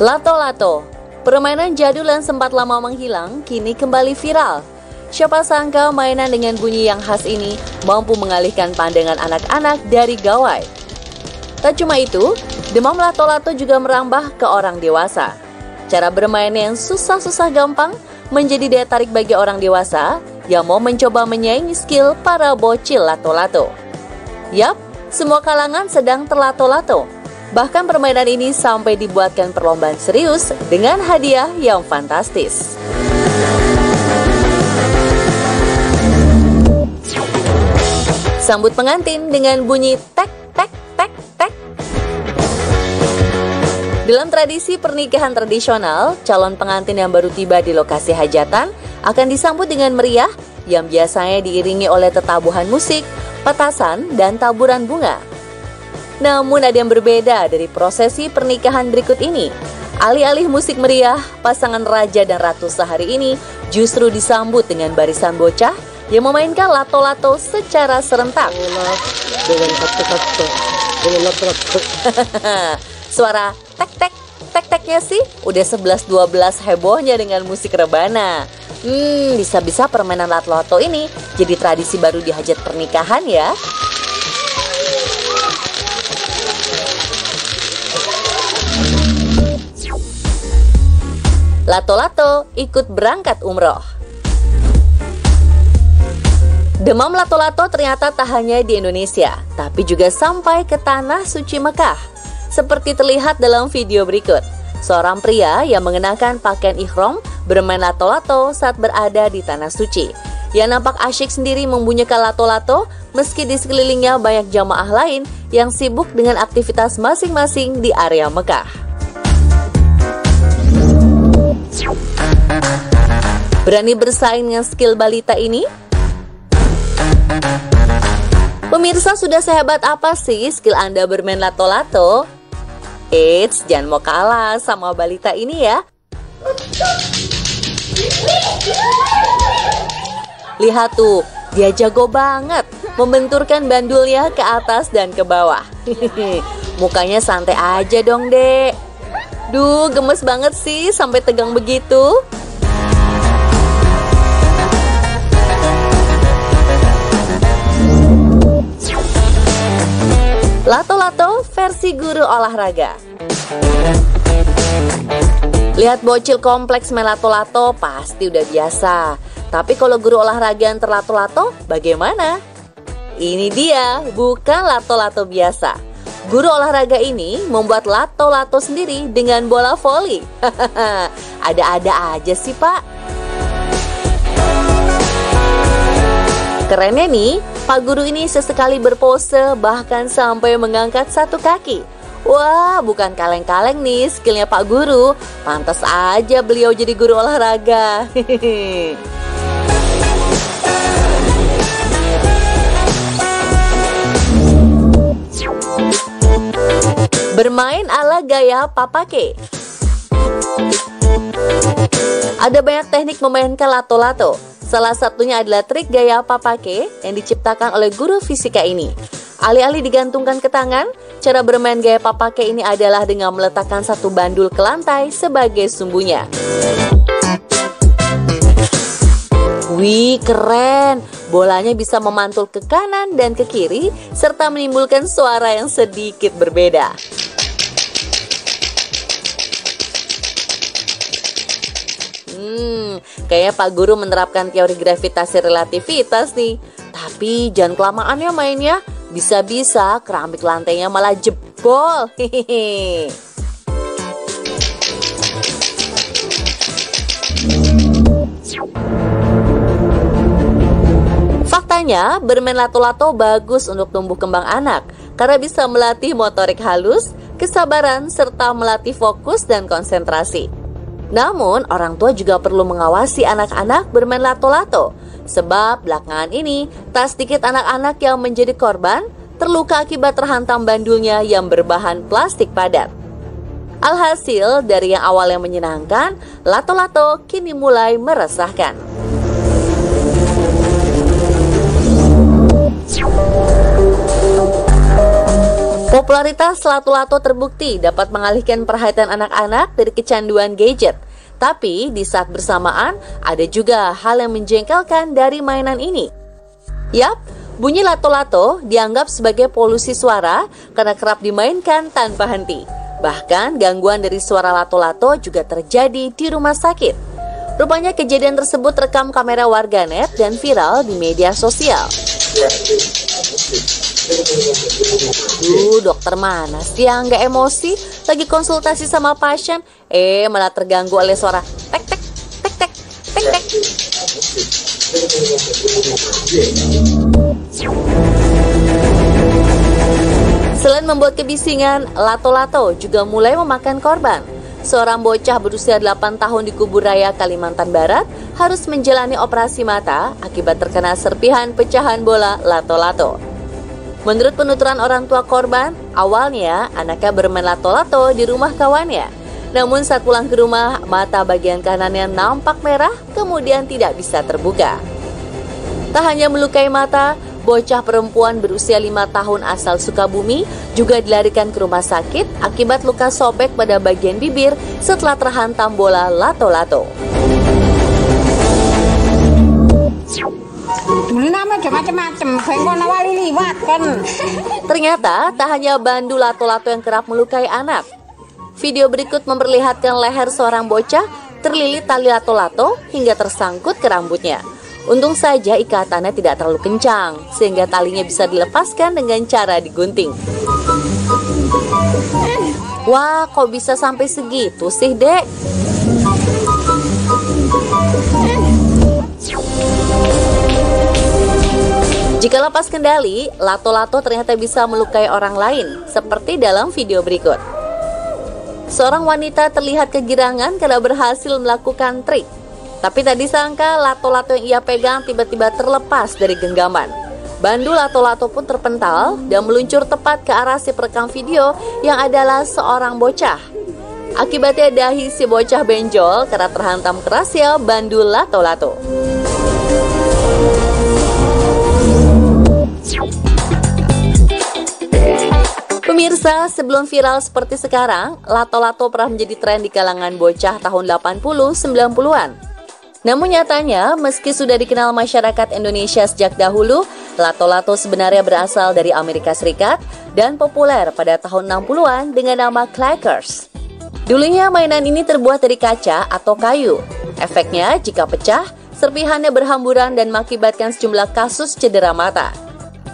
Lato-lato, permainan jadul yang sempat lama menghilang, kini kembali viral. Siapa sangka mainan dengan bunyi yang khas ini mampu mengalihkan pandangan anak-anak dari gawai. Tak cuma itu, demam lato-lato juga merambah ke orang dewasa. Cara bermain yang susah-susah gampang menjadi daya tarik bagi orang dewasa yang mau mencoba menyaingi skill para bocil lato-lato. Yap, semua kalangan sedang terlato-lato. Bahkan permainan ini sampai dibuatkan perlombaan serius dengan hadiah yang fantastis. Sambut pengantin dengan bunyi tek tek tek tek. Dalam tradisi pernikahan tradisional, calon pengantin yang baru tiba di lokasi hajatan akan disambut dengan meriah yang biasanya diiringi oleh tetabuhan musik, petasan, dan taburan bunga. Namun ada yang berbeda dari prosesi pernikahan berikut ini. Alih-alih musik meriah, pasangan raja dan ratu sehari ini justru disambut dengan barisan bocah yang memainkan lato-lato secara serentak. Suara tek-tek, tek-teknya sih udah 11-12 hebohnya dengan musik rebana. Bisa-bisa permainan lato-lato ini jadi tradisi baru di hajat pernikahan ya. Lato-lato ikut berangkat umroh. Demam lato-lato ternyata tak hanya di Indonesia, tapi juga sampai ke tanah suci Mekah. Seperti terlihat dalam video berikut, seorang pria yang mengenakan pakaian ihram bermain lato-lato saat berada di tanah suci. Ia nampak asyik sendiri membunyikan lato-lato meski di sekelilingnya banyak jamaah lain yang sibuk dengan aktivitas masing-masing di area Mekah. Berani bersaing dengan skill balita ini? Pemirsa, sudah sehebat apa sih skill Anda bermain lato-lato? Eits, jangan mau kalah sama balita ini ya. Lihat tuh, dia jago banget membenturkan bandulnya ke atas dan ke bawah. Mukanya santai aja dong, Dek. Duh, gemes banget sih sampai tegang begitu. Lato-lato versi guru olahraga. Lihat bocil kompleks main lato-lato pasti udah biasa. Tapi kalau guru olahraga yang terlato-lato, bagaimana? Ini dia, bukan lato-lato biasa. Guru olahraga ini membuat lato-lato sendiri dengan bola voli. Ada-ada aja sih, Pak. Kerennya nih, Pak Guru ini sesekali berpose bahkan sampai mengangkat satu kaki. Wah, bukan kaleng-kaleng nih skillnya Pak Guru. Pantas aja beliau jadi guru olahraga. Bermain ala gaya papake. Ada banyak teknik memainkan lato-lato. Salah satunya adalah trik gaya papake yang diciptakan oleh guru fisika ini. Alih-alih digantungkan ke tangan, cara bermain gaya papake ini adalah dengan meletakkan satu bandul ke lantai sebagai sumbunya. Wih, keren! Bolanya bisa memantul ke kanan dan ke kiri, serta menimbulkan suara yang sedikit berbeda. Kayaknya Pak Guru menerapkan teori gravitasi relativitas nih. Tapi jangan kelamaan ya mainnya. Bisa-bisa keramik lantainya malah jebol. Hehehe. Faktanya, bermain lato-lato bagus untuk tumbuh kembang anak karena bisa melatih motorik halus, kesabaran, serta melatih fokus dan konsentrasi. Namun, orang tua juga perlu mengawasi anak-anak bermain lato-lato. Sebab belakangan ini, tak sedikit anak-anak yang menjadi korban terluka akibat terhantam bandulnya yang berbahan plastik padat. Alhasil, dari yang awalnya menyenangkan, lato-lato kini mulai meresahkan. Popularitas lato-lato terbukti dapat mengalihkan perhatian anak-anak dari kecanduan gadget. Tapi di saat bersamaan ada juga hal yang menjengkelkan dari mainan ini. Yap, bunyi lato-lato dianggap sebagai polusi suara karena kerap dimainkan tanpa henti. Bahkan gangguan dari suara lato-lato juga terjadi di rumah sakit. Rupanya kejadian tersebut rekam kamera warganet dan viral di media sosial. Dokter mana sih yang nggak emosi? Lagi konsultasi sama pasien, malah terganggu oleh suara tek tek tek tek tek tek. Selain membuat kebisingan, lato-lato juga mulai memakan korban. Seorang bocah berusia 8 tahun di Kuburaya, Kalimantan Barat harus menjalani operasi mata akibat terkena serpihan pecahan bola lato-lato. Menurut penuturan orang tua korban, awalnya anaknya bermain lato-lato di rumah kawannya. Namun saat pulang ke rumah, mata bagian kanannya nampak merah, kemudian tidak bisa terbuka. Tak hanya melukai mata, bocah perempuan berusia 5 tahun asal Sukabumi juga dilarikan ke rumah sakit akibat luka sobek pada bagian bibir setelah terhantam bola lato-lato. Dulu nama macam-macam, bengkok nawali liwat kan. Ternyata tak hanya bandu lato-lato yang kerap melukai anak. Video berikut memperlihatkan leher seorang bocah terlilit tali lato-lato hingga tersangkut ke rambutnya. Untung saja ikatannya tidak terlalu kencang, sehingga talinya bisa dilepaskan dengan cara digunting. Wah, kok bisa sampai segitu sih, Dek? Jika lepas kendali, lato-lato ternyata bisa melukai orang lain, seperti dalam video berikut. Seorang wanita terlihat kegirangan karena berhasil melakukan trik. Tapi tak disangka lato-lato yang ia pegang tiba-tiba terlepas dari genggaman. Bandu lato-lato pun terpental dan meluncur tepat ke arah si perekam video yang adalah seorang bocah. Akibatnya dahi si bocah benjol karena terhantam kerasnya bandu lato-lato. Pemirsa, sebelum viral seperti sekarang, lato-lato pernah menjadi tren di kalangan bocah tahun 80-90-an. Namun nyatanya, meski sudah dikenal masyarakat Indonesia sejak dahulu, lato-lato sebenarnya berasal dari Amerika Serikat dan populer pada tahun 60-an dengan nama clackers. Dulunya mainan ini terbuat dari kaca atau kayu. Efeknya, jika pecah, serpihannya berhamburan dan mengakibatkan sejumlah kasus cedera mata.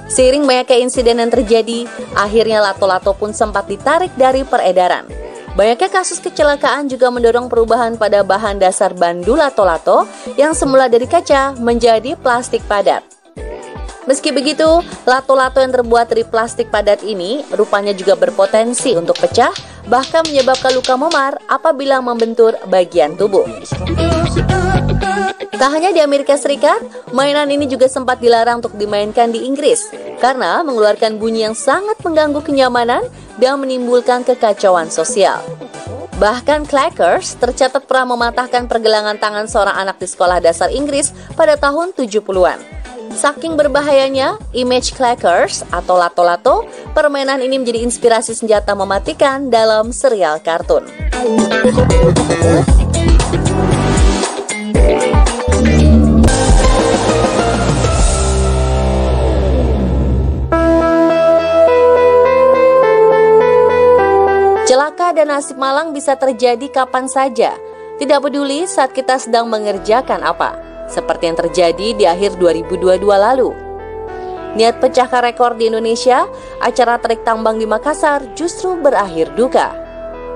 Seiring banyaknya insiden yang terjadi, akhirnya lato-lato pun sempat ditarik dari peredaran. Banyaknya kasus kecelakaan juga mendorong perubahan pada bahan dasar bandu lato-lato yang semula dari kaca menjadi plastik padat. Meski begitu, lato-lato yang terbuat dari plastik padat ini rupanya juga berpotensi untuk pecah, bahkan menyebabkan luka memar apabila membentur bagian tubuh. Tak hanya di Amerika Serikat, mainan ini juga sempat dilarang untuk dimainkan di Inggris karena mengeluarkan bunyi yang sangat mengganggu kenyamanan dan menimbulkan kekacauan sosial. Bahkan clackers tercatat pernah mematahkan pergelangan tangan seorang anak di sekolah dasar Inggris pada tahun 70-an. Saking berbahayanya, image clackers atau lato-lato, permainan ini menjadi inspirasi senjata mematikan dalam serial kartun. Celaka dan nasib malang bisa terjadi kapan saja, tidak peduli saat kita sedang mengerjakan apa, seperti yang terjadi di akhir 2022 lalu. Niat pecahkan rekor di Indonesia, acara tarik tambang di Makassar justru berakhir duka.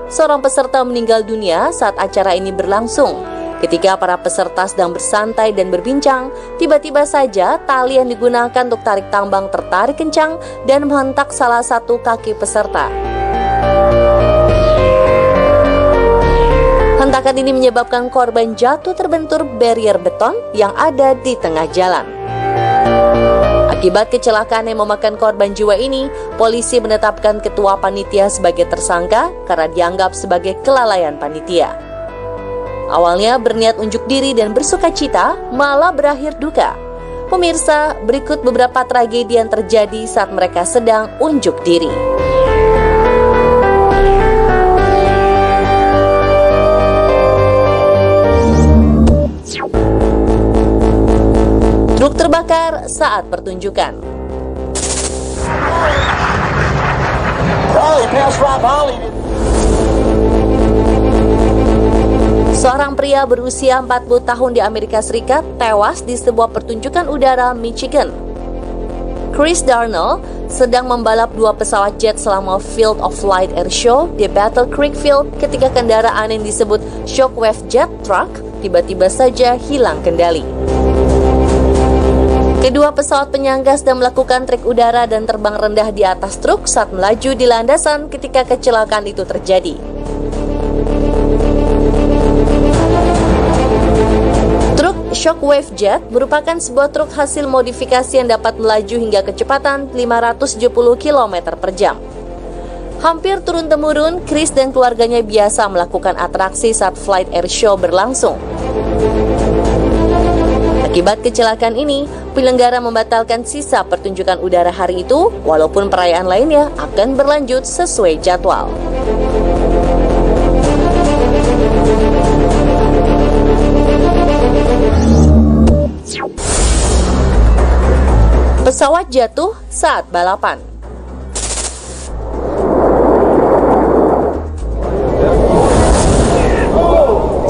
Seorang peserta meninggal dunia saat acara ini berlangsung. Ketika para peserta sedang bersantai dan berbincang, tiba-tiba saja tali yang digunakan untuk tarik tambang tertarik kencang dan menghentak salah satu kaki peserta. Hentakan ini menyebabkan korban jatuh terbentur barrier beton yang ada di tengah jalan. Akibat kecelakaan yang memakan korban jiwa ini, polisi menetapkan ketua panitia sebagai tersangka karena dianggap sebagai kelalaian panitia. Awalnya berniat unjuk diri dan bersukacita, malah berakhir duka. Pemirsa, berikut beberapa tragedi yang terjadi saat mereka sedang unjuk diri. saat pertunjukan. Seorang pria berusia 40 tahun di Amerika Serikat tewas di sebuah pertunjukan udara Michigan. Chris Darnell sedang membalap dua pesawat jet selama Field of Light Air Show di Battle Creek Field ketika kendaraan yang disebut Shockwave Jet Truck tiba-tiba saja hilang kendali. Kedua pesawat penyangga sedang melakukan trik udara dan terbang rendah di atas truk saat melaju di landasan ketika kecelakaan itu terjadi. Truk Shockwave Jet merupakan sebuah truk hasil modifikasi yang dapat melaju hingga kecepatan 570 km per jam. Hampir turun-temurun, Chris dan keluarganya biasa melakukan atraksi saat Flight Air Show berlangsung. Akibat kecelakaan ini, penyelenggara membatalkan sisa pertunjukan udara hari itu, walaupun perayaan lainnya akan berlanjut sesuai jadwal. Pesawat jatuh saat balapan.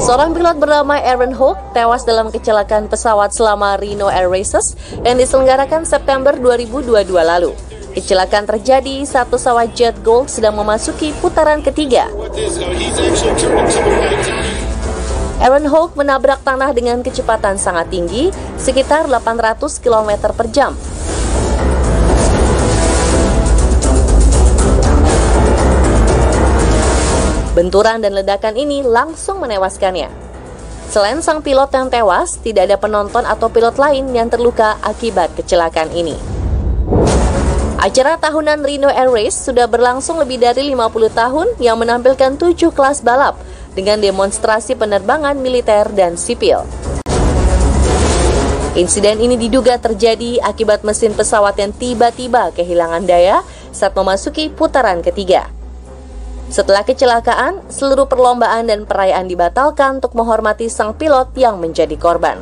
Seorang pilot bernama Aaron Hook tewas dalam kecelakaan pesawat selama Reno Air Races yang diselenggarakan September 2022 lalu. Kecelakaan terjadi saat pesawat jet Gold sedang memasuki putaran ketiga. Aaron Hook menabrak tanah dengan kecepatan sangat tinggi, sekitar 800 km per jam. Benturan dan ledakan ini langsung menewaskannya. Selain sang pilot yang tewas, tidak ada penonton atau pilot lain yang terluka akibat kecelakaan ini. Acara tahunan Reno Air Race sudah berlangsung lebih dari 50 tahun yang menampilkan 7 kelas balap dengan demonstrasi penerbangan militer dan sipil. Insiden ini diduga terjadi akibat mesin pesawat yang tiba-tiba kehilangan daya saat memasuki putaran ketiga. Setelah kecelakaan, seluruh perlombaan dan perayaan dibatalkan untuk menghormati sang pilot yang menjadi korban.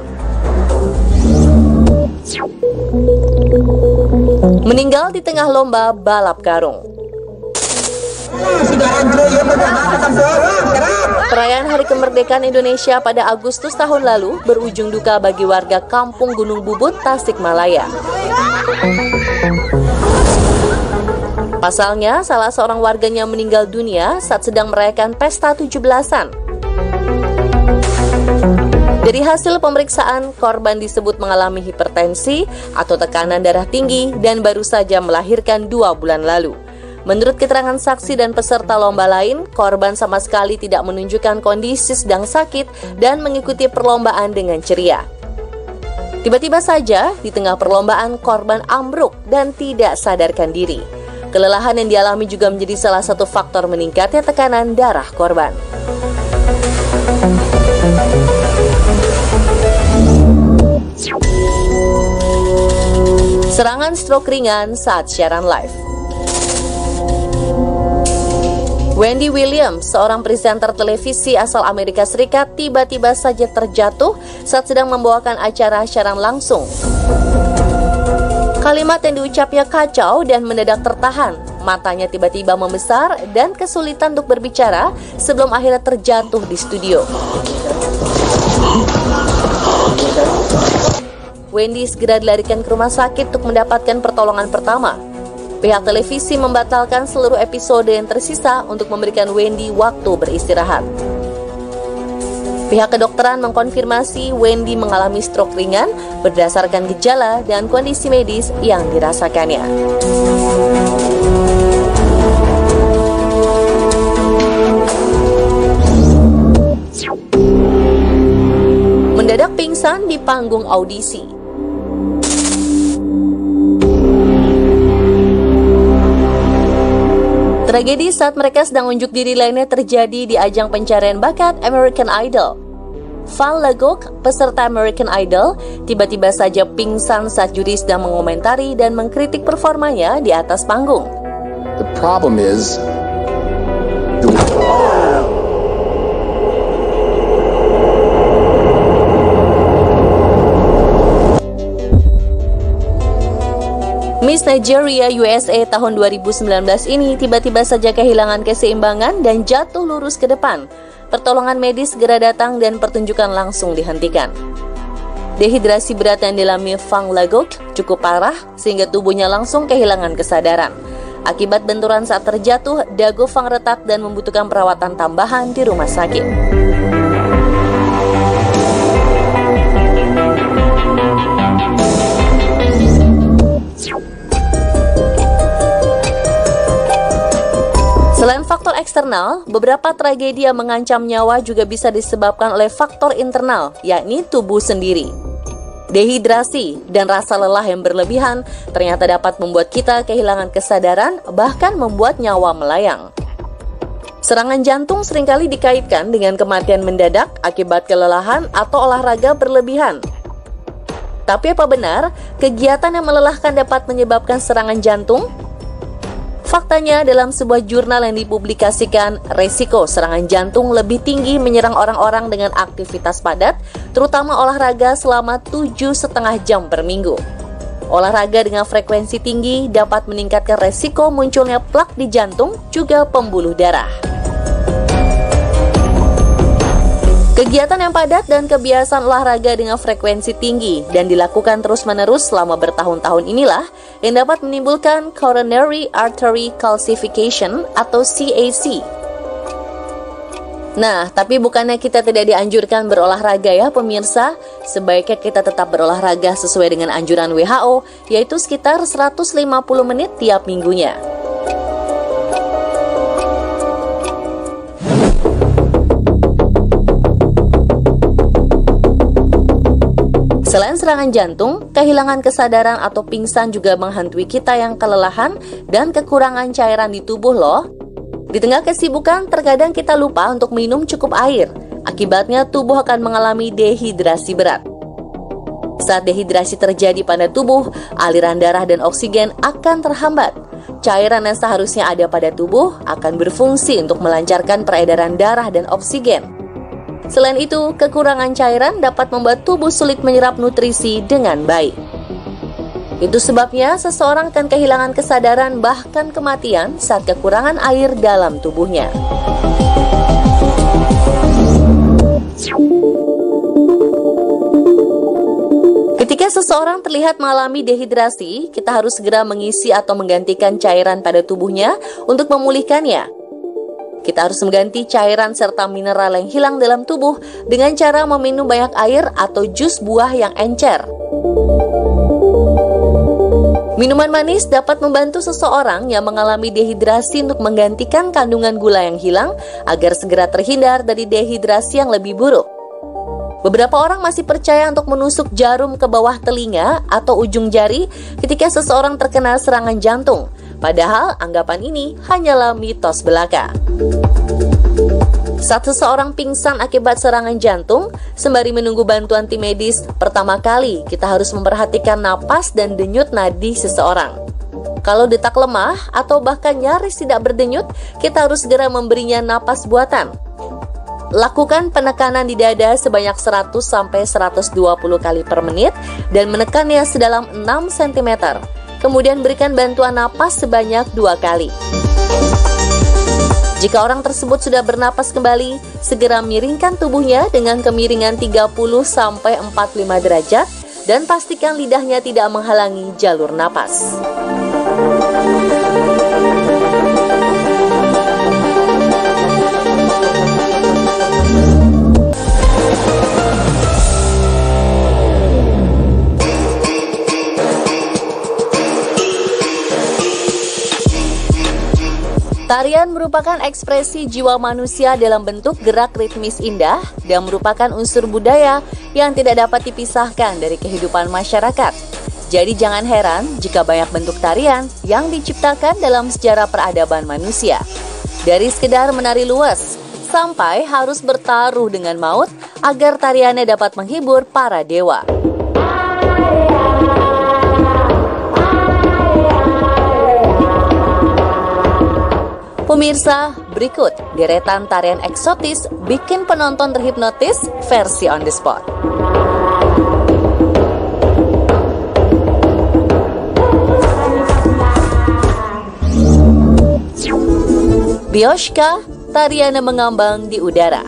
Meninggal di tengah lomba balap karung. Perayaan Hari Kemerdekaan Indonesia pada Agustus tahun lalu berujung duka bagi warga Kampung Gunung Bubut, Tasikmalaya. Pasalnya, salah seorang warganya meninggal dunia saat sedang merayakan pesta 17-an. Dari hasil pemeriksaan, korban disebut mengalami hipertensi atau tekanan darah tinggi dan baru saja melahirkan 2 bulan lalu. Menurut keterangan saksi dan peserta lomba lain, korban sama sekali tidak menunjukkan kondisi sedang sakit dan mengikuti perlombaan dengan ceria. Tiba-tiba saja, di tengah perlombaan, korban ambruk dan tidak sadarkan diri. Kelelahan yang dialami juga menjadi salah satu faktor meningkatnya tekanan darah korban. Serangan stroke ringan saat siaran live. Wendy Williams, seorang presenter televisi asal Amerika Serikat, tiba-tiba saja terjatuh saat sedang membawakan acara siaran langsung. Kalimat yang diucapnya kacau dan mendadak tertahan. Matanya tiba-tiba membesar dan kesulitan untuk berbicara sebelum akhirnya terjatuh di studio. Wendy segera dilarikan ke rumah sakit untuk mendapatkan pertolongan pertama. Pihak televisi membatalkan seluruh episode yang tersisa untuk memberikan Wendy waktu beristirahat. Pihak kedokteran mengkonfirmasi Wendy mengalami stroke ringan berdasarkan gejala dan kondisi medis yang dirasakannya. Mendadak pingsan di panggung audisi. Tragedi saat mereka sedang unjuk diri lainnya terjadi di ajang pencarian bakat American Idol. Val Legok, peserta American Idol, tiba-tiba saja pingsan saat juri sedang mengomentari dan mengkritik performanya di atas panggung. The problem is Miss Nigeria USA tahun 2019 ini tiba-tiba saja kehilangan keseimbangan dan jatuh lurus ke depan. Pertolongan medis segera datang dan pertunjukan langsung dihentikan. Dehidrasi berat yang dialami Fang Lagok cukup parah sehingga tubuhnya langsung kehilangan kesadaran. Akibat benturan saat terjatuh, dagu Fang retak dan membutuhkan perawatan tambahan di rumah sakit. Selain faktor eksternal, beberapa tragedi yang mengancam nyawa juga bisa disebabkan oleh faktor internal, yakni tubuh sendiri. Dehidrasi dan rasa lelah yang berlebihan ternyata dapat membuat kita kehilangan kesadaran, bahkan membuat nyawa melayang. Serangan jantung seringkali dikaitkan dengan kematian mendadak akibat kelelahan atau olahraga berlebihan. Tapi apa benar kegiatan yang melelahkan dapat menyebabkan serangan jantung? Faktanya, dalam sebuah jurnal yang dipublikasikan, resiko serangan jantung lebih tinggi menyerang orang-orang dengan aktivitas padat, terutama olahraga selama 7,5 jam per minggu. Olahraga dengan frekuensi tinggi dapat meningkatkan resiko munculnya plak di jantung, juga pembuluh darah. Kegiatan yang padat dan kebiasaan olahraga dengan frekuensi tinggi dan dilakukan terus-menerus selama bertahun-tahun inilah yang dapat menimbulkan coronary artery calcification atau CAC. Nah, tapi bukannya kita tidak dianjurkan berolahraga ya pemirsa? Sebaiknya kita tetap berolahraga sesuai dengan anjuran WHO, yaitu sekitar 150 menit tiap minggunya. Selain serangan jantung, kehilangan kesadaran atau pingsan juga menghantui kita yang kelelahan dan kekurangan cairan di tubuh loh. Di tengah kesibukan, terkadang kita lupa untuk minum cukup air. Akibatnya tubuh akan mengalami dehidrasi berat. Saat dehidrasi terjadi pada tubuh, aliran darah dan oksigen akan terhambat. Cairan yang seharusnya ada pada tubuh akan berfungsi untuk melancarkan peredaran darah dan oksigen. Selain itu, kekurangan cairan dapat membuat tubuh sulit menyerap nutrisi dengan baik. Itu sebabnya seseorang akan kehilangan kesadaran bahkan kematian saat kekurangan air dalam tubuhnya. Ketika seseorang terlihat mengalami dehidrasi, kita harus segera mengisi atau menggantikan cairan pada tubuhnya untuk memulihkannya. Kita harus mengganti cairan serta mineral yang hilang dalam tubuh dengan cara meminum banyak air atau jus buah yang encer. Minuman manis dapat membantu seseorang yang mengalami dehidrasi untuk menggantikan kandungan gula yang hilang agar segera terhindar dari dehidrasi yang lebih buruk. Beberapa orang masih percaya untuk menusuk jarum ke bawah telinga atau ujung jari ketika seseorang terkena serangan jantung. Padahal anggapan ini hanyalah mitos belaka. Saat seseorang pingsan akibat serangan jantung, sembari menunggu bantuan tim medis, pertama kali kita harus memperhatikan napas dan denyut nadi seseorang. Kalau detak lemah atau bahkan nyaris tidak berdenyut, kita harus segera memberinya napas buatan. Lakukan penekanan di dada sebanyak 100-120 kali per menit dan menekannya sedalam 6 cm. Kemudian berikan bantuan napas sebanyak 2 kali. Jika orang tersebut sudah bernapas kembali, segera miringkan tubuhnya dengan kemiringan 30-45 derajat dan pastikan lidahnya tidak menghalangi jalur napas. Tarian merupakan ekspresi jiwa manusia dalam bentuk gerak ritmis indah dan merupakan unsur budaya yang tidak dapat dipisahkan dari kehidupan masyarakat. Jadi jangan heran jika banyak bentuk tarian yang diciptakan dalam sejarah peradaban manusia. Dari sekedar menari luas, sampai harus bertaruh dengan maut agar tariannya dapat menghibur para dewa. Pemirsa, berikut deretan tarian eksotis bikin penonton terhipnotis versi on the spot. Bioshka, tarian yang mengambang di udara.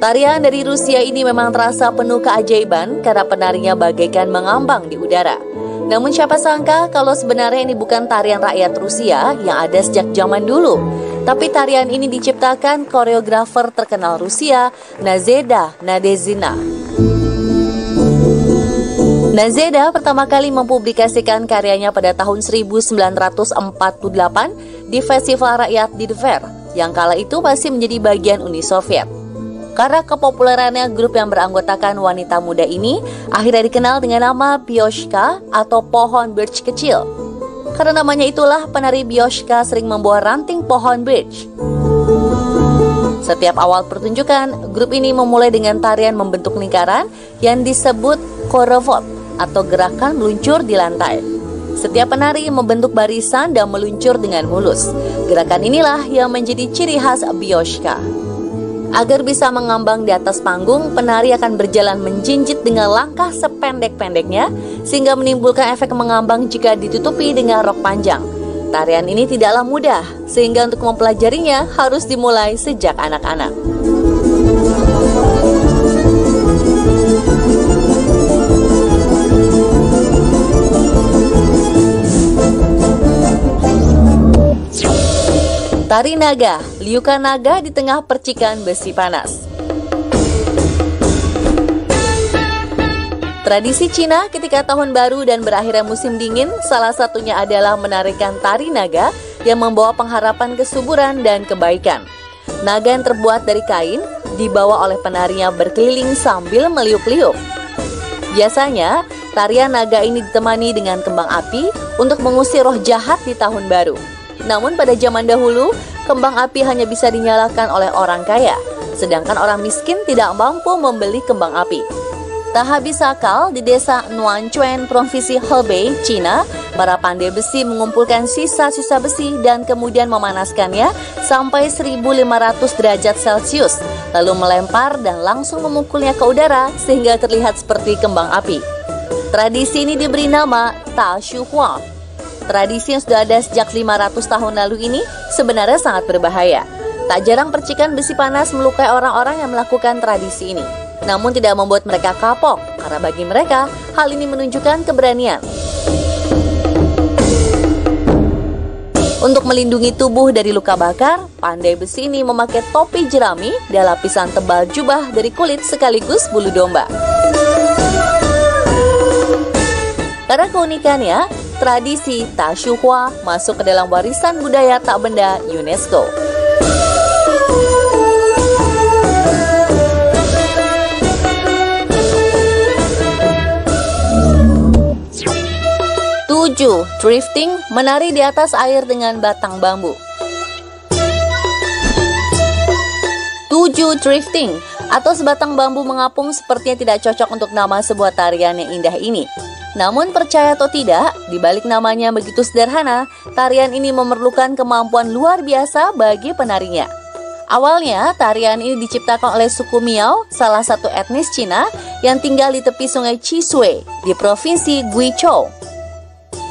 Tarian dari Rusia ini memang terasa penuh keajaiban karena penarinya bagaikan mengambang di udara. Namun siapa sangka kalau sebenarnya ini bukan tarian rakyat Rusia yang ada sejak zaman dulu. Tapi tarian ini diciptakan koreografer terkenal Rusia, Nazheda Nadezhina. Nazheda pertama kali mempublikasikan karyanya pada tahun 1948 di Festival Rakyat di Tver, yang kala itu masih menjadi bagian Uni Soviet. Karena kepopulerannya, grup yang beranggotakan wanita muda ini akhirnya dikenal dengan nama Bioshka atau pohon birch kecil. Karena namanya itulah penari Bioshka sering membawa ranting pohon birch. Setiap awal pertunjukan, grup ini memulai dengan tarian membentuk lingkaran yang disebut khorovod atau gerakan meluncur di lantai. Setiap penari membentuk barisan dan meluncur dengan mulus. Gerakan inilah yang menjadi ciri khas Bioshka. Agar bisa mengambang di atas panggung, penari akan berjalan menjinjit dengan langkah sependek-pendeknya sehingga menimbulkan efek mengambang jika ditutupi dengan rok panjang. Tarian ini tidaklah mudah, sehingga untuk mempelajarinya harus dimulai sejak anak-anak. Tari naga, liukan naga di tengah percikan besi panas. Tradisi Cina ketika tahun baru dan berakhirnya musim dingin, salah satunya adalah menarikan tari naga yang membawa pengharapan kesuburan dan kebaikan. Naga yang terbuat dari kain dibawa oleh penarinya berkeliling sambil meliuk-liuk. Biasanya, tarian naga ini ditemani dengan kembang api untuk mengusir roh jahat di tahun baru. Namun pada zaman dahulu, kembang api hanya bisa dinyalakan oleh orang kaya, sedangkan orang miskin tidak mampu membeli kembang api. Tak habis akal, di desa Nuanchuan, Provinsi Hebei, Cina, para pandai besi mengumpulkan sisa-sisa besi dan kemudian memanaskannya sampai 1500 derajat Celcius, lalu melempar dan langsung memukulnya ke udara sehingga terlihat seperti kembang api. Tradisi ini diberi nama Ta Shu Hua. Tradisi yang sudah ada sejak 500 tahun lalu ini sebenarnya sangat berbahaya. Tak jarang percikan besi panas melukai orang-orang yang melakukan tradisi ini. Namun tidak membuat mereka kapok, karena bagi mereka hal ini menunjukkan keberanian. Untuk melindungi tubuh dari luka bakar, pandai besi ini memakai topi jerami dan lapisan tebal jubah dari kulit sekaligus bulu domba. Karena keunikannya, tradisi Ta Shu Hua masuk ke dalam warisan budaya tak benda UNESCO. Tujuh, drifting, menari di atas air dengan batang bambu. 7. Drifting atau sebatang bambu mengapung sepertinya tidak cocok untuk nama sebuah tarian yang indah ini. Namun percaya atau tidak, di balik namanya begitu sederhana, tarian ini memerlukan kemampuan luar biasa bagi penarinya. Awalnya, tarian ini diciptakan oleh suku Miao, salah satu etnis Cina yang tinggal di tepi sungai Qishui di provinsi Guizhou.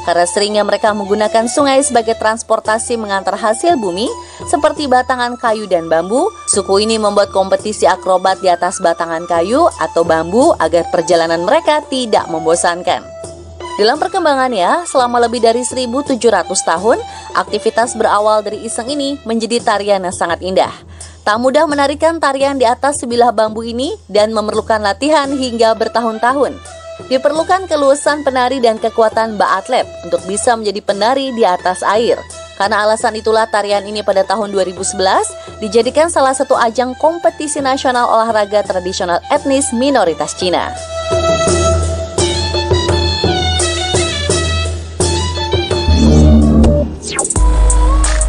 Karena seringnya mereka menggunakan sungai sebagai transportasi mengantar hasil bumi, seperti batangan kayu dan bambu, suku ini membuat kompetisi akrobat di atas batangan kayu atau bambu agar perjalanan mereka tidak membosankan. Dalam perkembangannya, selama lebih dari 1700 tahun, aktivitas berawal dari iseng ini menjadi tarian yang sangat indah. Tak mudah menarikan tarian di atas sebilah bambu ini dan memerlukan latihan hingga bertahun-tahun. Diperlukan keluasan penari dan kekuatan bak atlet untuk bisa menjadi penari di atas air. Karena alasan itulah tarian ini pada tahun 2011 dijadikan salah satu ajang kompetisi nasional olahraga tradisional etnis minoritas Cina.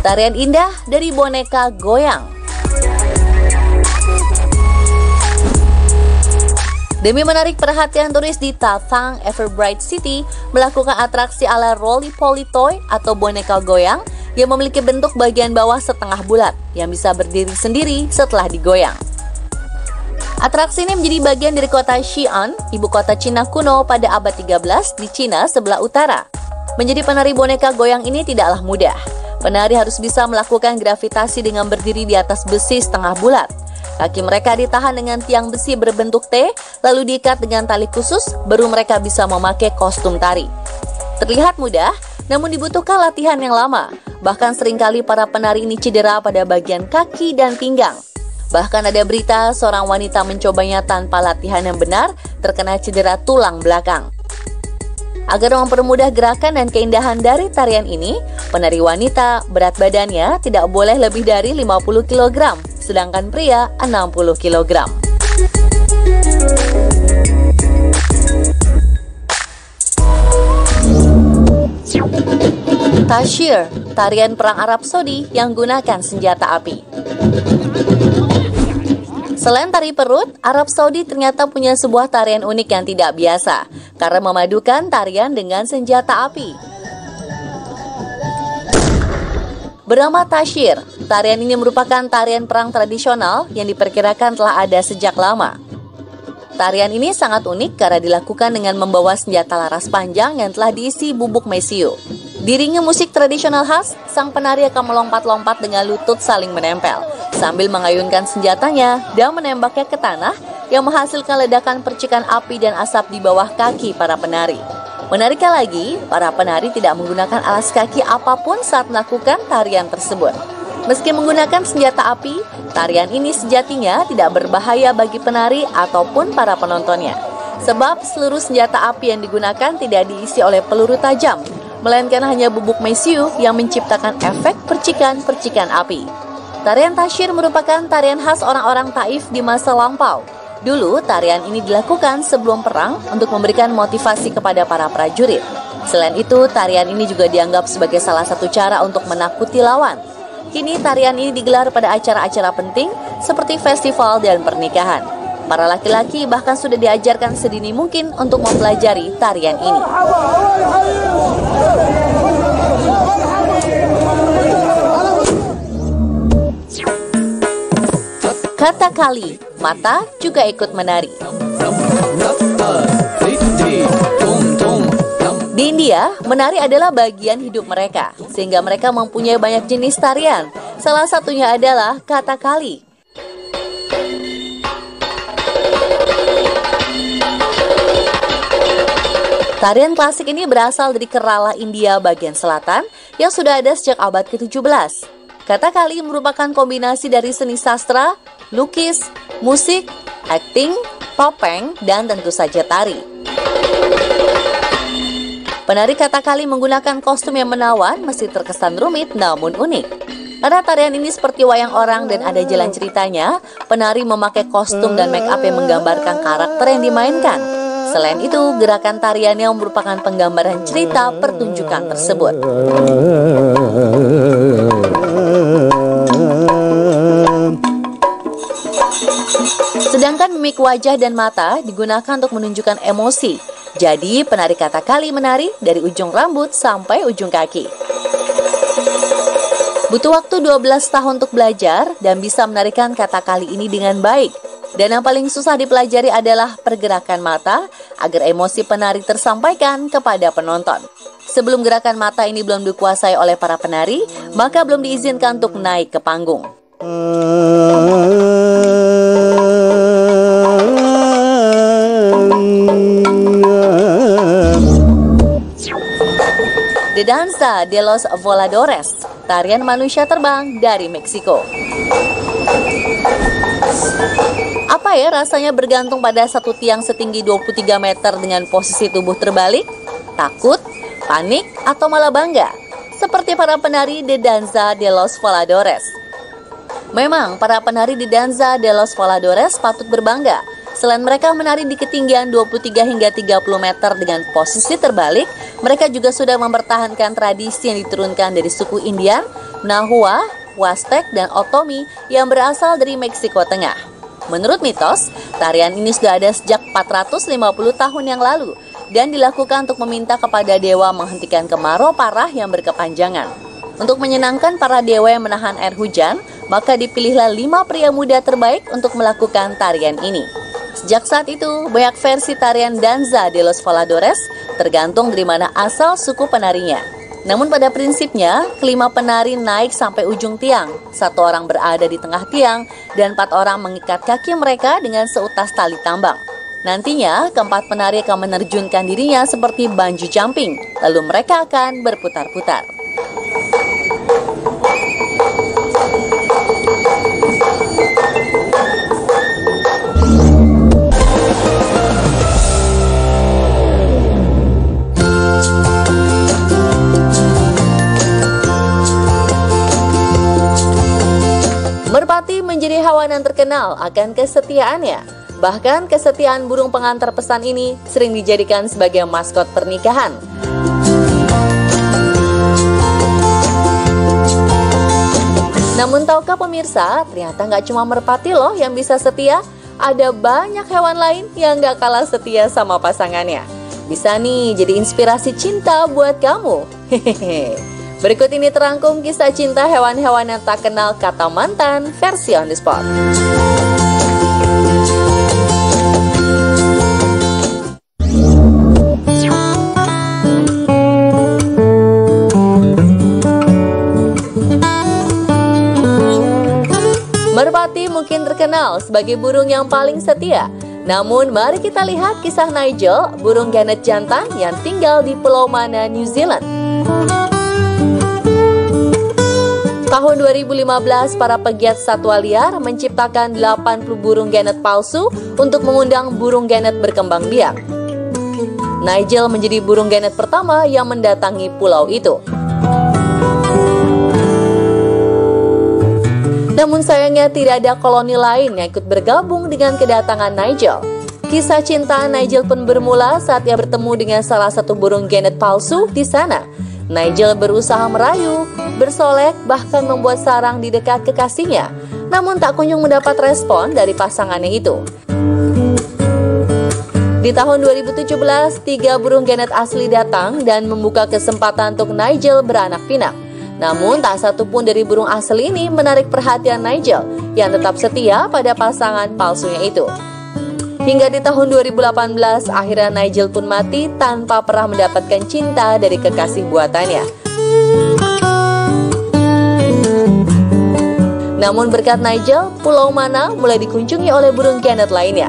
Tarian indah dari boneka goyang. Demi menarik perhatian turis di Tathang Everbright City, melakukan atraksi ala roly-poly toy atau boneka goyang yang memiliki bentuk bagian bawah setengah bulat yang bisa berdiri sendiri setelah digoyang. Atraksi ini menjadi bagian dari kota Xi'an, ibu kota Cina kuno pada abad 13 di Cina sebelah utara. Menjadi penari boneka goyang ini tidaklah mudah. Penari harus bisa melakukan gravitasi dengan berdiri di atas besi setengah bulat. Kaki mereka ditahan dengan tiang besi berbentuk T, lalu diikat dengan tali khusus, baru mereka bisa memakai kostum tari. Terlihat mudah, namun dibutuhkan latihan yang lama. Bahkan seringkali para penari ini cedera pada bagian kaki dan pinggang. Bahkan ada berita seorang wanita mencobanya tanpa latihan yang benar, terkena cedera tulang belakang. Agar mempermudah gerakan dan keindahan dari tarian ini, penari wanita berat badannya tidak boleh lebih dari 50 kg, sedangkan pria 60 kg. Tashir, tarian perang Arab Saudi yang gunakan senjata api. Selain tari perut, Arab Saudi ternyata punya sebuah tarian unik yang tidak biasa, karena memadukan tarian dengan senjata api. Bernama Tashir, tarian ini merupakan tarian perang tradisional yang diperkirakan telah ada sejak lama. Tarian ini sangat unik karena dilakukan dengan membawa senjata laras panjang yang telah diisi bubuk mesiu. Diiringi musik tradisional khas, sang penari akan melompat-lompat dengan lutut saling menempel, sambil mengayunkan senjatanya dan menembaknya ke tanah yang menghasilkan ledakan percikan api dan asap di bawah kaki para penari. Menariknya lagi, para penari tidak menggunakan alas kaki apapun saat melakukan tarian tersebut. Meski menggunakan senjata api, tarian ini sejatinya tidak berbahaya bagi penari ataupun para penontonnya. Sebab seluruh senjata api yang digunakan tidak diisi oleh peluru tajam, melainkan hanya bubuk mesiu yang menciptakan efek percikan-percikan api. Tarian Tashir merupakan tarian khas orang-orang Taif di masa lampau. Dulu, tarian ini dilakukan sebelum perang untuk memberikan motivasi kepada para prajurit. Selain itu, tarian ini juga dianggap sebagai salah satu cara untuk menakuti lawan. Kini, tarian ini digelar pada acara-acara penting seperti festival dan pernikahan. Para laki-laki bahkan sudah diajarkan sedini mungkin untuk mempelajari tarian ini. Kata kali, mata juga ikut menari. Di India, menari adalah bagian hidup mereka, sehingga mereka mempunyai banyak jenis tarian. Salah satunya adalah kata kali. Tarian klasik ini berasal dari Kerala, India bagian selatan yang sudah ada sejak abad ke-17. Kata kali merupakan kombinasi dari seni sastra, lukis, musik, akting, topeng, dan tentu saja tari. Penari kata kali menggunakan kostum yang menawan meski terkesan rumit namun unik. Karena tarian ini seperti wayang orang dan ada jalan ceritanya, penari memakai kostum dan make up yang menggambarkan karakter yang dimainkan. Selain itu, gerakan tariannya merupakan penggambaran cerita pertunjukan tersebut. Sedangkan mimik wajah dan mata digunakan untuk menunjukkan emosi. Jadi, penari kata kali menari dari ujung rambut sampai ujung kaki. Butuh waktu 12 tahun untuk belajar dan bisa menarikan kata kali ini dengan baik. Dan yang paling susah dipelajari adalah pergerakan mata agar emosi penari tersampaikan kepada penonton. Sebelum gerakan mata ini belum dikuasai oleh para penari, maka belum diizinkan untuk naik ke panggung. The Danza de los Voladores, tarian manusia terbang dari Meksiko. Apa ya rasanya bergantung pada satu tiang setinggi 23 meter dengan posisi tubuh terbalik? Takut, panik, atau malah bangga? Seperti para penari The Danza de los Voladores. Memang, para penari The Danza de los Voladores patut berbangga. Selain mereka menari di ketinggian 23 hingga 30 meter dengan posisi terbalik, mereka juga sudah mempertahankan tradisi yang diturunkan dari suku Indian, Nahua, Huastec, dan Otomi yang berasal dari Meksiko Tengah. Menurut mitos, tarian ini sudah ada sejak 450 tahun yang lalu dan dilakukan untuk meminta kepada dewa menghentikan kemarau parah yang berkepanjangan. Untuk menyenangkan para dewa yang menahan air hujan, maka dipilihlah 5 pria muda terbaik untuk melakukan tarian ini. Sejak saat itu, banyak versi tarian Danza de los Voladores, tergantung dari mana asal suku penarinya. Namun pada prinsipnya, kelima penari naik sampai ujung tiang. 1 orang berada di tengah tiang, dan 4 orang mengikat kaki mereka dengan seutas tali tambang. Nantinya, keempat penari akan menerjunkan dirinya seperti bungee jumping, lalu mereka akan berputar-putar. Merpati menjadi hewan yang terkenal akan kesetiaannya. Bahkan kesetiaan burung pengantar pesan ini sering dijadikan sebagai maskot pernikahan. Namun tahukah pemirsa, ternyata nggak cuma merpati loh yang bisa setia. Ada banyak hewan lain yang nggak kalah setia sama pasangannya. Bisa nih jadi inspirasi cinta buat kamu. Hehehe. Berikut ini terangkum kisah cinta hewan-hewan yang tak kenal kata mantan versi On The Spot. Merpati mungkin terkenal sebagai burung yang paling setia. Namun mari kita lihat kisah Nigel, burung genet jantan yang tinggal di Pulau Mana, New Zealand. Tahun 2015, para pegiat satwa liar menciptakan 80 burung genet palsu untuk mengundang burung genet berkembang biak. Nigel menjadi burung genet pertama yang mendatangi pulau itu. Namun sayangnya tidak ada koloni lain yang ikut bergabung dengan kedatangan Nigel. Kisah cinta Nigel pun bermula saat ia bertemu dengan salah satu burung genet palsu di sana. Nigel berusaha merayu, bersolek, bahkan membuat sarang di dekat kekasihnya. Namun tak kunjung mendapat respon dari pasangannya itu. Di tahun 2017, 3 burung genet asli datang dan membuka kesempatan untuk Nigel beranak pinak. Namun tak satu pun dari burung asli ini menarik perhatian Nigel yang tetap setia pada pasangan palsunya itu. Hingga di tahun 2018, akhirnya Nigel pun mati tanpa pernah mendapatkan cinta dari kekasih buatannya. Namun berkat Nigel, Pulau Mana mulai dikunjungi oleh burung genet lainnya.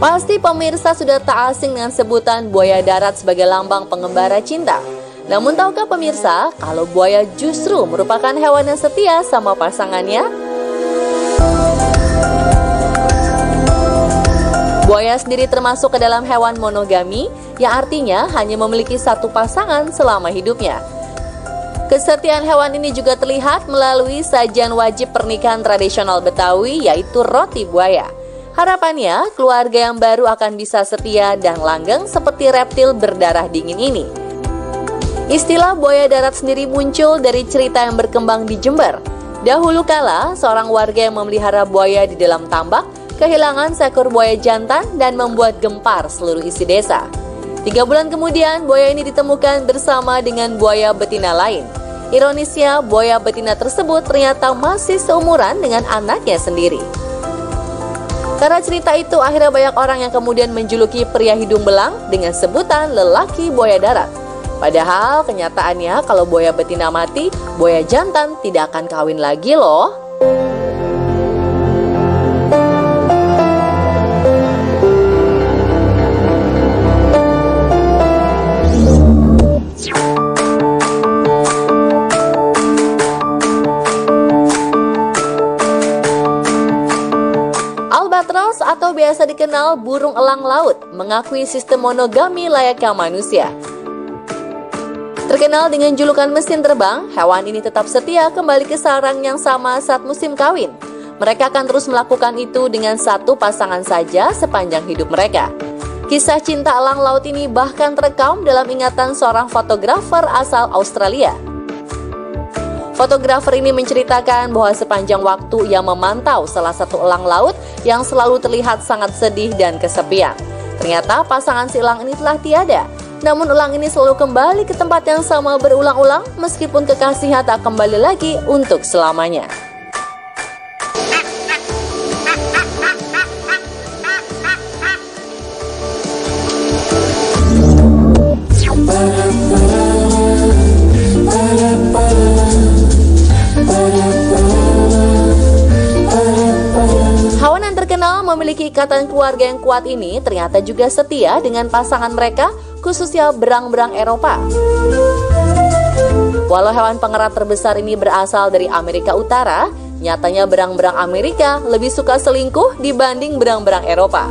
Pasti pemirsa sudah tak asing dengan sebutan buaya darat sebagai lambang pengembara cinta. Namun tahukah pemirsa kalau buaya justru merupakan hewan yang setia sama pasangannya? Buaya sendiri termasuk ke dalam hewan monogami, yang artinya hanya memiliki satu pasangan selama hidupnya. Kesetiaan hewan ini juga terlihat melalui sajian wajib pernikahan tradisional Betawi, yaitu roti buaya. Harapannya, keluarga yang baru akan bisa setia dan langgeng seperti reptil berdarah dingin ini. Istilah buaya darat sendiri muncul dari cerita yang berkembang di Jember. Dahulu kala, seorang warga yang memelihara buaya di dalam tambak kehilangan seekor buaya jantan dan membuat gempar seluruh isi desa. 3 bulan kemudian, buaya ini ditemukan bersama dengan buaya betina lain. Ironisnya, buaya betina tersebut ternyata masih seumuran dengan anaknya sendiri. Karena cerita itu, akhirnya banyak orang yang kemudian menjuluki pria hidung belang dengan sebutan lelaki buaya darat. Padahal kenyataannya kalau buaya betina mati, buaya jantan tidak akan kawin lagi loh. Albatros atau biasa dikenal burung elang laut mengakui sistem monogami layaknya manusia. Terkenal dengan julukan mesin terbang, hewan ini tetap setia kembali ke sarang yang sama saat musim kawin. Mereka akan terus melakukan itu dengan satu pasangan saja sepanjang hidup mereka. Kisah cinta elang laut ini bahkan terekam dalam ingatan seorang fotografer asal Australia. Fotografer ini menceritakan bahwa sepanjang waktu ia memantau salah satu elang laut yang selalu terlihat sangat sedih dan kesepian. Ternyata pasangan si elang ini telah tiada. Namun elang ini selalu kembali ke tempat yang sama berulang-ulang meskipun kekasihnya tak kembali lagi untuk selamanya. Hewan yang terkenal memiliki ikatan keluarga yang kuat ini ternyata juga setia dengan pasangan mereka, khususnya berang-berang Eropa. Walau hewan pengerat terbesar ini berasal dari Amerika Utara, nyatanya berang-berang Amerika lebih suka selingkuh dibanding berang-berang Eropa.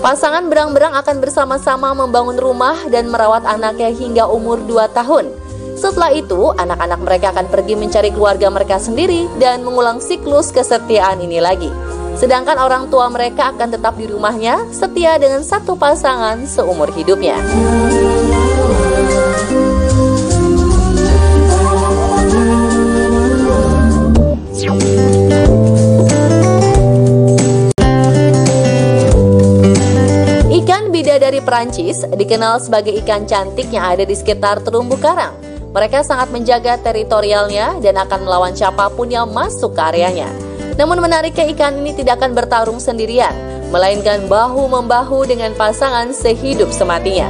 Pasangan berang-berang akan bersama-sama membangun rumah dan merawat anaknya hingga umur 2 tahun. Setelah itu, anak-anak mereka akan pergi mencari keluarga mereka sendiri dan mengulang siklus kesetiaan ini lagi. Sedangkan orang tua mereka akan tetap di rumahnya, setia dengan satu pasangan seumur hidupnya. Ikan bidadari Perancis dikenal sebagai ikan cantik yang ada di sekitar terumbu karang. Mereka sangat menjaga teritorialnya dan akan melawan siapapun yang masuk ke areanya. Namun menariknya ikan ini tidak akan bertarung sendirian, melainkan bahu-membahu dengan pasangan sehidup sematinya.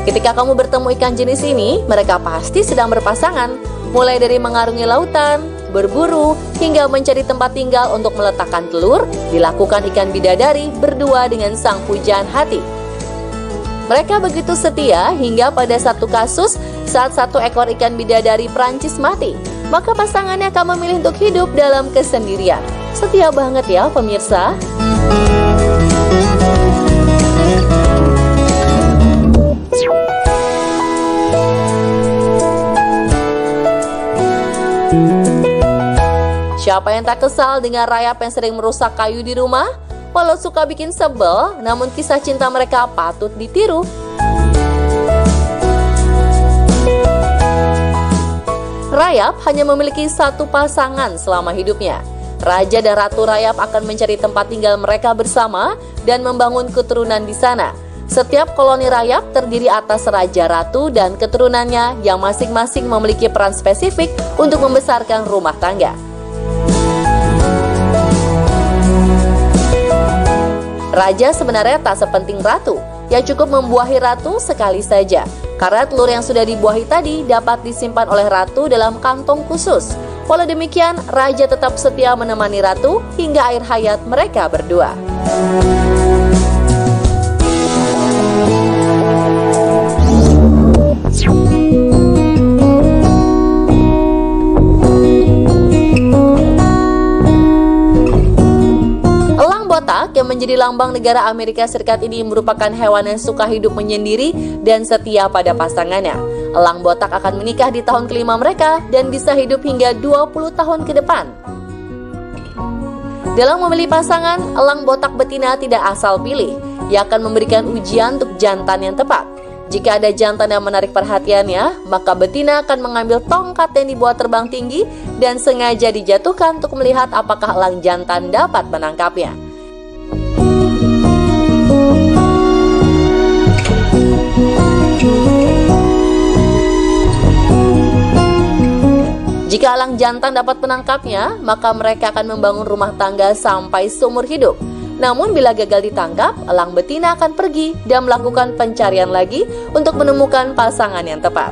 Ketika kamu bertemu ikan jenis ini, mereka pasti sedang berpasangan, mulai dari mengarungi lautan, berburu, hingga mencari tempat tinggal untuk meletakkan telur, dilakukan ikan bidadari berdua dengan sang pujaan hati. Mereka begitu setia hingga pada satu kasus saat satu ekor ikan bidadari Prancis mati, maka pasangannya akan memilih untuk hidup dalam kesendirian. Setia banget ya pemirsa. Siapa yang tak kesal dengan rayap yang sering merusak kayu di rumah? Walau suka bikin sebel, namun kisah cinta mereka patut ditiru. Rayap hanya memiliki satu pasangan selama hidupnya. Raja dan Ratu Rayap akan mencari tempat tinggal mereka bersama dan membangun keturunan di sana. Setiap koloni rayap terdiri atas Raja Ratu dan keturunannya yang masing-masing memiliki peran spesifik untuk membesarkan rumah tangga. Raja sebenarnya tak sepenting ratu, ia cukup membuahi ratu sekali saja, karena telur yang sudah dibuahi tadi dapat disimpan oleh ratu dalam kantong khusus. Walau demikian, raja tetap setia menemani ratu hingga akhir hayat mereka berdua. Yang menjadi lambang negara Amerika Serikat ini merupakan hewan yang suka hidup menyendiri dan setia pada pasangannya. Elang botak akan menikah di tahun kelima mereka dan bisa hidup hingga 20 tahun ke depan. Dalam memilih pasangan, elang botak betina tidak asal pilih. Ia akan memberikan ujian untuk jantan yang tepat. Jika ada jantan yang menarik perhatiannya, maka betina akan mengambil tongkat yang dibawa terbang tinggi dan sengaja dijatuhkan untuk melihat apakah elang jantan dapat menangkapnya. Jika elang jantan dapat menangkapnya, maka mereka akan membangun rumah tangga sampai seumur hidup. Namun bila gagal ditangkap, elang betina akan pergi dan melakukan pencarian lagi untuk menemukan pasangan yang tepat.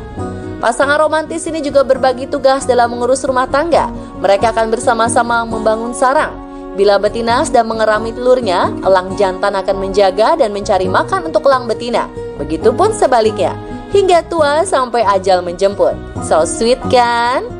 Pasangan romantis ini juga berbagi tugas dalam mengurus rumah tangga. Mereka akan bersama-sama membangun sarang. Bila betina sedang mengerami telurnya, elang jantan akan menjaga dan mencari makan untuk elang betina. Begitupun sebaliknya, hingga tua sampai ajal menjemput. So sweet kan?